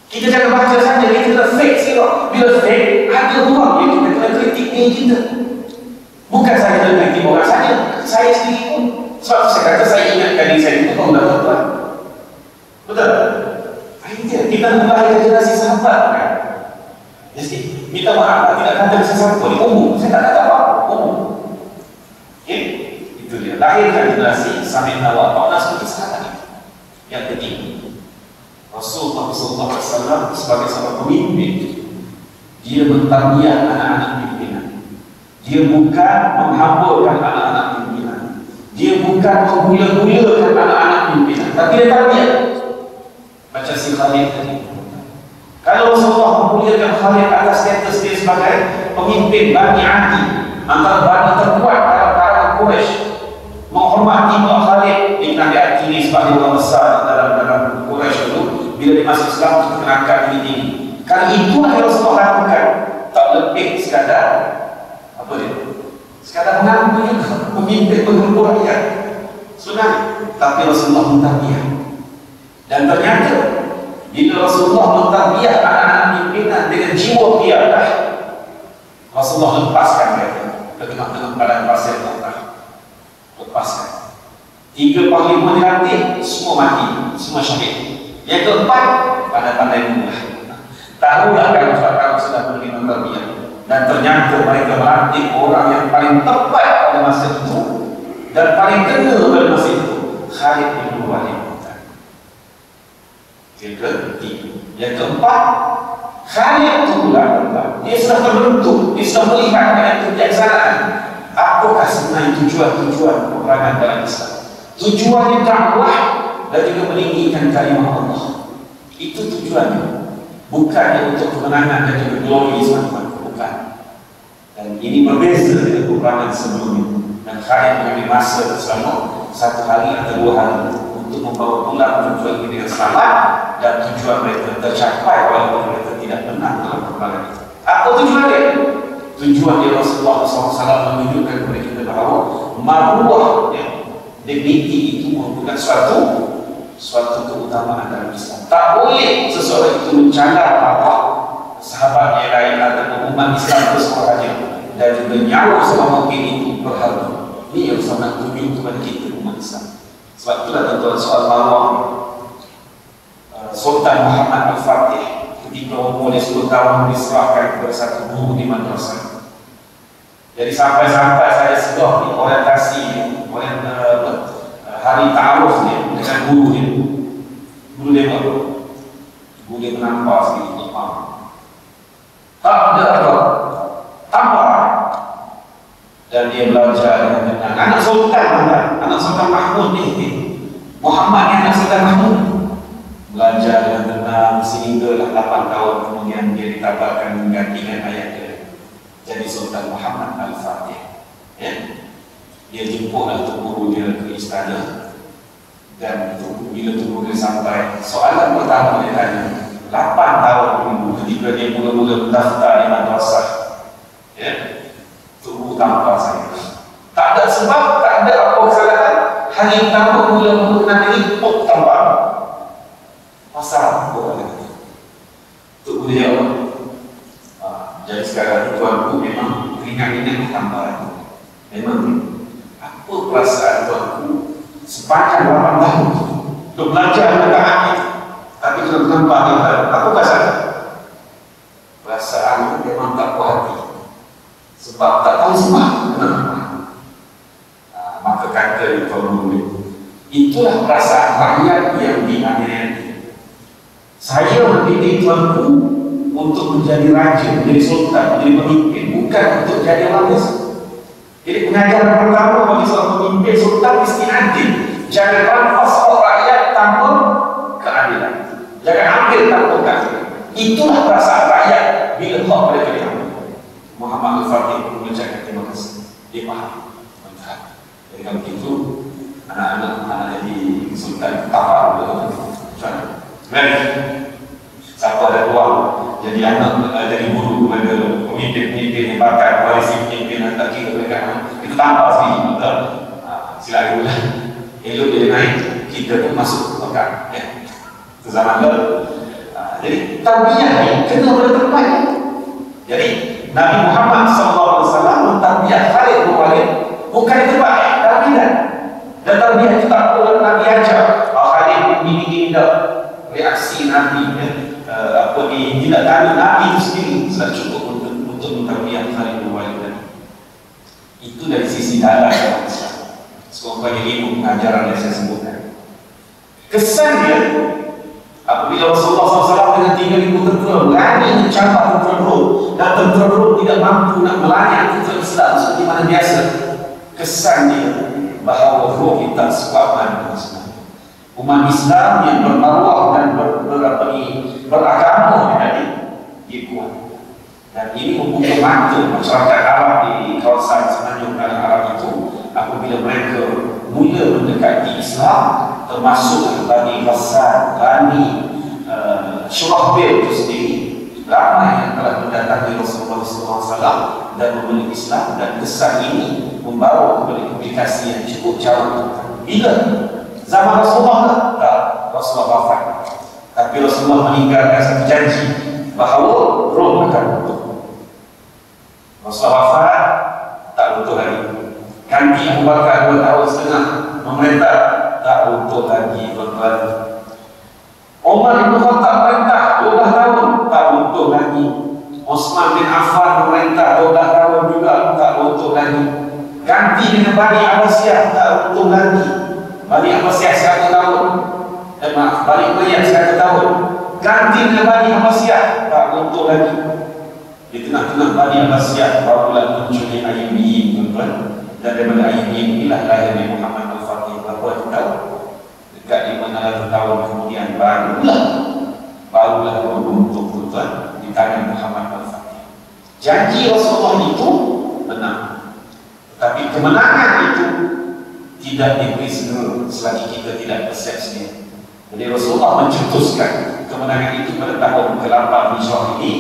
Kita jangan baca saja, kita kena fake sirah. Bila fake, ada orang yang kita kena kritik ni kita. Bukan saya kena kritik orang saja, saya sendiri pun. Sebab saya kata saya ingatkan diri saya itu kalau dah tuan. Betul? Ini kita membahagikan generasi sahabat kan. Jadi, minta maaf tidak kata sesuatu ni umum. Saya tak kata apa-apa, umum. Okay? Itu dia. Lahirkan generasi sampai nawak ta'ala seperti sahabat ini. Yang ketiga, Rasulullah SAW sebagai seorang pemimpin, dia mentarbiyah anak-anak pimpinan. Dia bukan menghamburkan anak-anak pimpinan. Dia bukan menggula-gulakan anak-anak pimpinan, tapi dia tarbiyah. Macam si Khalid tadi. Kalau Rasulullah memuliakan Khalid atas status dia sebagai pemimpin Bani Adi, antara bani terkuat dalam kalangan Quraisy, menghormati Khalid, dia pernah diakini sebagai orang besar dalam Quraisy dulu. Bila dia masuk Islam, kita kena angkat tinggi. Kali itu yang Rasulullah lakukan, tak lebih sekadar apa dia? Sekadar mengambil pemimpin penghulu rakyat. Sebenarnya, tapi Rasulullah mentarbiyah. Dan ternyata bila Rasulullah mentarbiyah anak-anak pimpinan dengan jiwa piadah, Rasulullah lepaskan mereka ke tengah-tengah padang pasir Taif. Lepaskan. 3 panglima dilantik, semua mati, semua syahid. Yang keempat, pandai-pandai mudah. Tahulah kalau sudah menerima tarbiyah. Dan ternyata mereka melantik orang yang paling tepat pada masa itu dan paling kena pada masa itu, Khalid bin Walid. Yang keempat, Khalid itu pula dia sudah terbentuk, dia sudah melihat dengan kebijaksanaan apakah sebenarnya tujuan peperangan dalam Islam. Tujuannya dakwah dan juga meninggikan kalimah Allah. Itu tujuannya. Bukannya untuk kemenangan dan juga glory semata-mata. Bukan. Dan ini berbeza dengan peperangan sebelumnya. Dan Khalid mengambil masa selama 1 hari atau 2 hari untuk membawa pulang tujuan ini dengan selamat, dan tujuan mereka tercapai walaupun mereka tidak menang dalam peperangan itu. Apa tujuannya? Tujuannya Rasulullah SAW menunjukkan kepada kita bahawa maruah dignity itu merupakan suatu keutamaan dalam Islam. Tak boleh seseorang itu mencalar marwah sahabat yang lain atau umat Islam bersuaranya, dan juga nyawa selama mungkin itu berharga. Ini yang sangat tunjuk kepada kita umat Islam. Sebab itulah tuan-tuan soal marwah Sultan Muhammad Al-Fatih ketika umur 10 tahun diserahkan kepada satu guru di madrasah. Jadi sampai-sampai saya sedar di orientasi hari ta'aruf dia dengan guru dia. Guru dia apa? Guru dia menampar sikit. Tak ada apa, tampar. Dan dia belajar dengan tenang. Anak Sultan Mahmud ni, Muhammad ni anak Sultan Mahmud. Belajar dengan tenang sehinggalah 8 tahun kemudian dia ditabarkan menggantikan ayah dia jadi Sultan Muhammad Al-Fatih. Ya? Dia jemputlah Tuk Guru dia ke istana, dan bila Tuk Guru dia sampai, soalan pertama dia tanya, 8 tahun dulu ketika dia mula-mula mendaftar di madrasah, ya, Tuk Guru tampar saya. Tak ada sebab, tak ada apa kesalahan mula mengenal ini, tambah pasal bukan lagi. Untuk boleh jawab. Jadi sekarang tuanku memang ringan-ringan tambah. Memang apa perasaan tuanku sepanjang 8 tahun untuk belajar tentang ini, tapi sudah nampak ni, apa perasaan? Perasaan itu memang tak puas hati, sebab tak tahu sebab kenapa. Maka kata tuan guru, itulah perasaan rakyat yang dianiaya. Saya mendidik tuanku untuk menjadi raja, menjadi sultan, menjadi pemimpin, bukan untuk jadi orang biasa. Jadi pengajaran pertama bagi seorang pemimpin sultan mesti adil. Jangan rampas rakyat tanpa keadilan. Jangan ambil tanpa keadilan. Itulah perasaan rakyat bila hak mereka diambil. Muhammad Al-Fatih mengucapkan terima kasih. Dia faham. Jadi kalau begitu, anak-anak jadi sultan tapar. Mari, siapa ada ruang jadi anak, jadi guru kepada pemimpin-pemimpin yang bakal koalisi pemimpin tak kira mereka itu tambah sekali, betul? Silakan pula. Elok dia naik, kita pun masuk pekan. Itu zaman lalu. Jadi tarbiyah ni kena pada tempatnya. Jadi Nabi Muhammad SAW mentarbiyah Khalid bin Walid bukan di tempat tarbiyah. Dan tarbiyah itu tak perlu Nabi ajar. Khalid ini tidak reaksi Nabi, tidak tahu Nabi itu sendiri sudah cukup untuk mentarbiyah Khalid bin Walid. Itu dari sisi dalam Islam. Sekurang-kurangnya ilmu pengajaran yang saya sebutkan. Kesannya apabila Rasulullah SAW dengan 3,000 tentera berani mencapai tentera Rom, dan tentera Rom tidak mampu nak melayan tentera Islam seperti mana biasa, kesannya bahawa Rom kita sekuat umat Islam yang bermaruah dan beragama dia kuat. Dan ini membuka mata masyarakat Arab di kawasan semenanjung Arab itu apabila mereka mula mendekati Islam, termasuk Bani Ghassan, Bani Syurahbil itu sendiri, ramai yang telah mendatangi Rasulullah SAW dan memeluk Islam. Dan kesan ini membawa kepada implikasi yang cukup jauh. Bila zaman Rasulullah tak, Rasulullah wafat, tapi Rasulullah meninggalkan satu janji bahawa Rom akan runtuh. Rasulullah wafat, tak runtuh lagi. Ganti Abu Bakar 2 tahun setengah memerintah, tak runtuh lagi, tuan-tuan. Umar bin Khattab memerintah 12 tahun, tak runtuh lagi. Utsman bin Affan memerintah 12 tahun juga, tak runtuh lagi. Ganti dengan Bani Abbasiyah, tak runtuh lagi. Bani Abbasiyah 100 tahun. Bani Umayyah 100 tahun. Ganti dengan Bani Abbasiyah, tak runtuh lagi. Di tengah-tengah Bani Abbasiyah barulah munculnya Ayyubiyin, tuan-tuan. Dan daripada Ayyubiyin inilah lahirnya Muhammad Al-Fatih. Berapa tahun? Dekat 500 tahun kemudian barulah runtuh, tuan-tuan, di tangan Muhammad Al-Fatih. Janji Rasulullah itu benar, tapi kemenangan itu tidak diberi segera selagi kita tidak persepsinya. Jadi Rasulullah mencetuskan kemenangan itu pada tahun ke-8 Hijrah ini,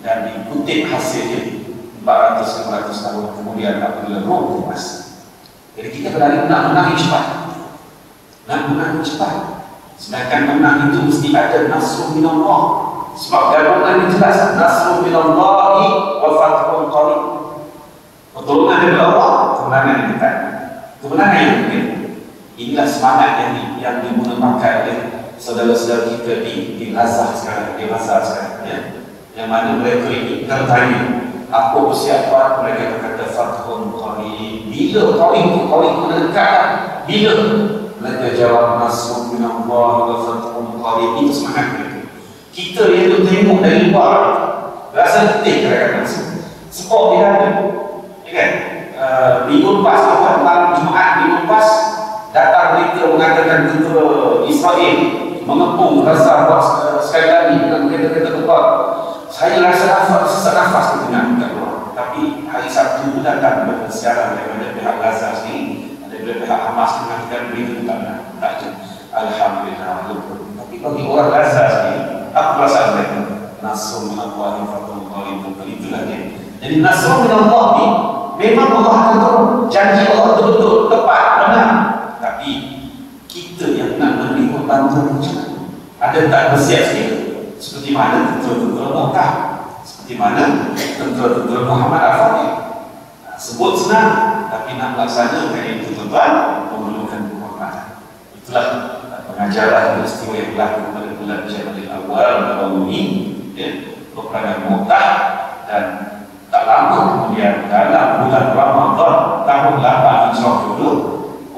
dan dikutip hasilnya 400-500 tahun kemudian apabila Rom lepas. Jadi kita berlari nak menang yang cepat, nak menang yang cepat. Sedangkan menang itu mesti ada nasrul minallah. Sebab gabungan itu jelas, nasrul minallahi wa fathun qarib. Pertolongan daripada Allah, kemenangan yang dekat, kemenangan yang mungkin. Inilah semangat yang digunakan oleh saudara-saudara kita di Gaza sekarang, ya. Yang mana mereka ini kalau tanya apa persiapan, mereka berkata fathun qarib. Bila qarib mendekat, bila mereka jawab nasrun minallahi wa fathun qarib. Itu semangat mereka. Kita yang tengok dari luar rasa letih kadang-kadang, sebab dia ada, ya kan? Minggu lepas, malam Jumaat minggu lepas, datang berita mengatakan tentera Israel mengepung Gaza sekali lagi dengan kereta-kereta terbang. Saya rasa sesak nafas ketika kat luar. Tapi hari Sabtu itu datang siaran daripada pihak Gaza sendiri, daripada pihak Hamas mengatakan berita itu tak benar. Alhamdulillah. Tapi bagi orang Gaza sendiri, apa perasaan mereka? Nasrul minallahi wa fathun qarib. Itulah dia. Jadi nasrul minallah ni memang Allah akan turun. Janji Allah betul-betul tepat, benar. Tapi Ramadan macam mana? Ada tak bersiap sikit? Seperti mana tentera-tentera Mu'tah, seperti mana tentera-tentera Muhammad Al-Fatih. Sebut senang, tapi nak melaksanakan itu tuan-tuan memerlukan kehormatan. Itulah pengajaran peristiwa yang berlaku pada bulan Jamadil Awal tahun ini, ya, peperangan Mu'tah. Dan tak lama kemudian dalam bulan Ramadan tahun 8 Hijrah dulu,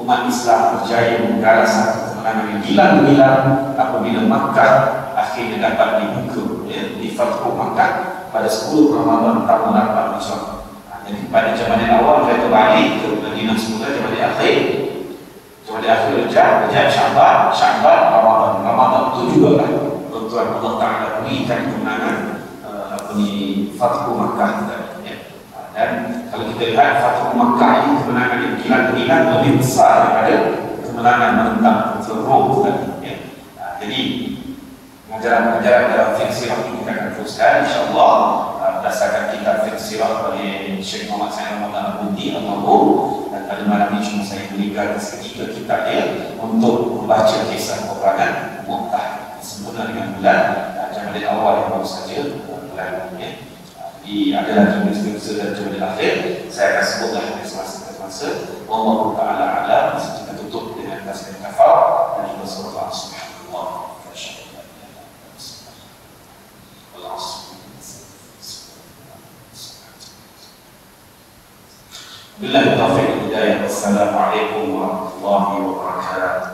umat Islam berjaya menggaras satu kemenangan yang gila-gila apabila Makkah akhirnya dapat dibuka, ya, di Fathu Makkah pada 10 Ramadan tahun 8 Hijrah. Jadi pada Jamadil Awal kita balik ke Madinah semula, Jamadil Akhir, Jamadil Akhir Rejab, Sya'ban, Ramadan itu juga lah tuan Allah Ta'ala berikan kemenangan Fathu Makkah tadi, ya. Dan kalau kita lihat Fathu Makkah ini kemenangan yang gila-gila lebih besar daripada kemenangan menentang Rom tadi, ya. Jadi pengajaran-pengajaran dalam fiqh sirah ini kita akan teruskan insya-Allah berdasarkan kitab fiqh sirah oleh Syekh Muhammad Said Ramadan Al-Buti Al-Mahmud. Dan pada malam ini cuma saya berikan seketika kitabnya untuk membaca kisah peperangan Mu'tah sempurna dengan bulan Jamadil Awal yang baru saja bulan ini. Jadi ada lagi masa dan Jamadil Akhir, saya akan sebutlah semasa Wallahu ta'ala a'lam. Kita tutup dengan tasbih kafar dan juga surah Subhanallah. Billahi taufiq wal hidayah. Wassalamualaikum warahmatullahi wabarakatuh.